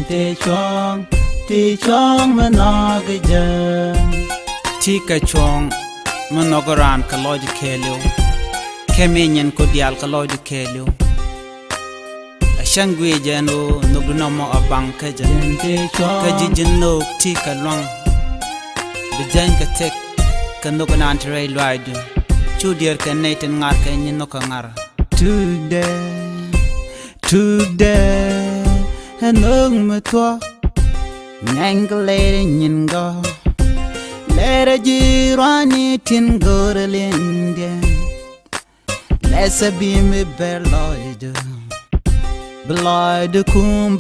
te chong ti chong manog jang ti ka chong manogoran ka loj khelo kemenyen ko dial ka loj khelo shangwe jano nugnomo abang ka jan te chong ka jijno ti ka long bijan ka tek ka nugnan tray loid chu dier ka neten ngar ka nyin no ka ngar today hanong matwa nangle nyin go lere jirani tin gorelinde lesa bimi beloid kum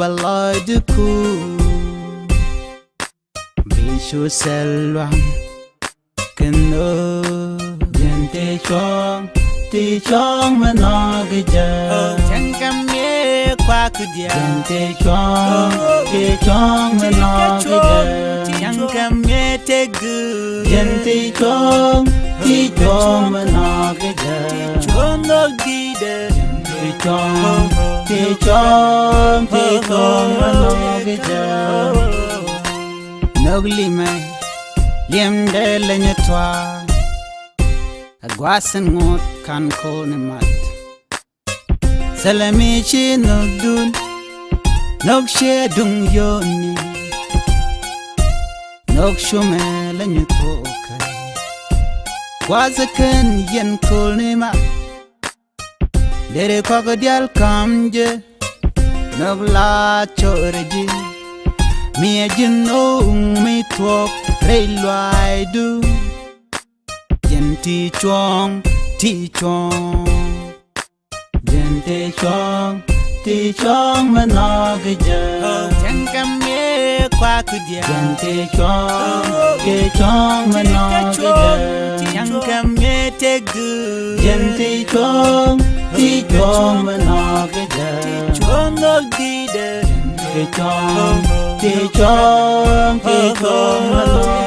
bishu selwa keno gente ti chong manog jang me kwa kudia gente ti chong manog jang me te gu gente ti chong manog chono gide ti chong manog nogli me liem de lenye twa agwasen ngot kan kol ne mat salami chi nogdun nog she dung yoni nog shume lenye toka wazaken yen kol ne mat dere kwa dial kamje nog la choreji mi ajino mi twok reilwai du ti chong ti chong manog jang me kwa kudia ti chong manog jang me te gu ti chong manog chono gide ti chong manog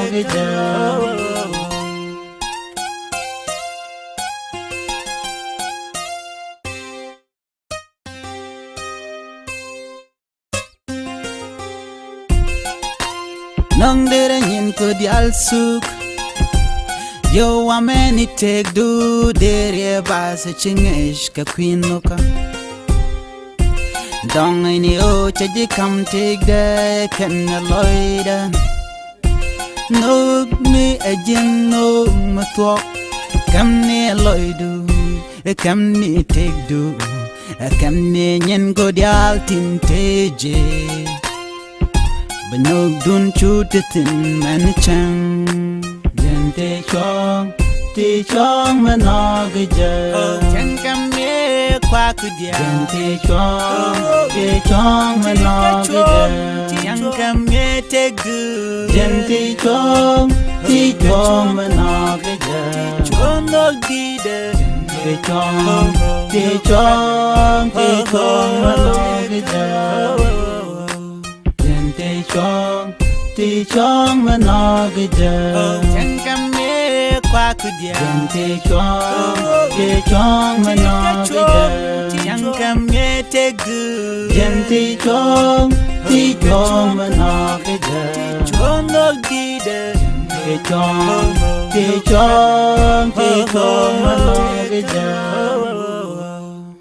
nong dere nyin ko dial suk yo ameni tek du dere bas chingesh ka kwinoka dong ni o chaji kam tek de ken loida nog mi ajin no matwa kam ni loidu kam ni tek du kam ni nyin ko dial tinteje Banog dun chutitin manichang ti chong manog jang me kwa kudia ti chong manog jang me te gu ti chong manog chono gide ti chong manog ti chong manog jang me kwa kudia ti chong manog jang me te gu ti chong manog chono gide ti chong manog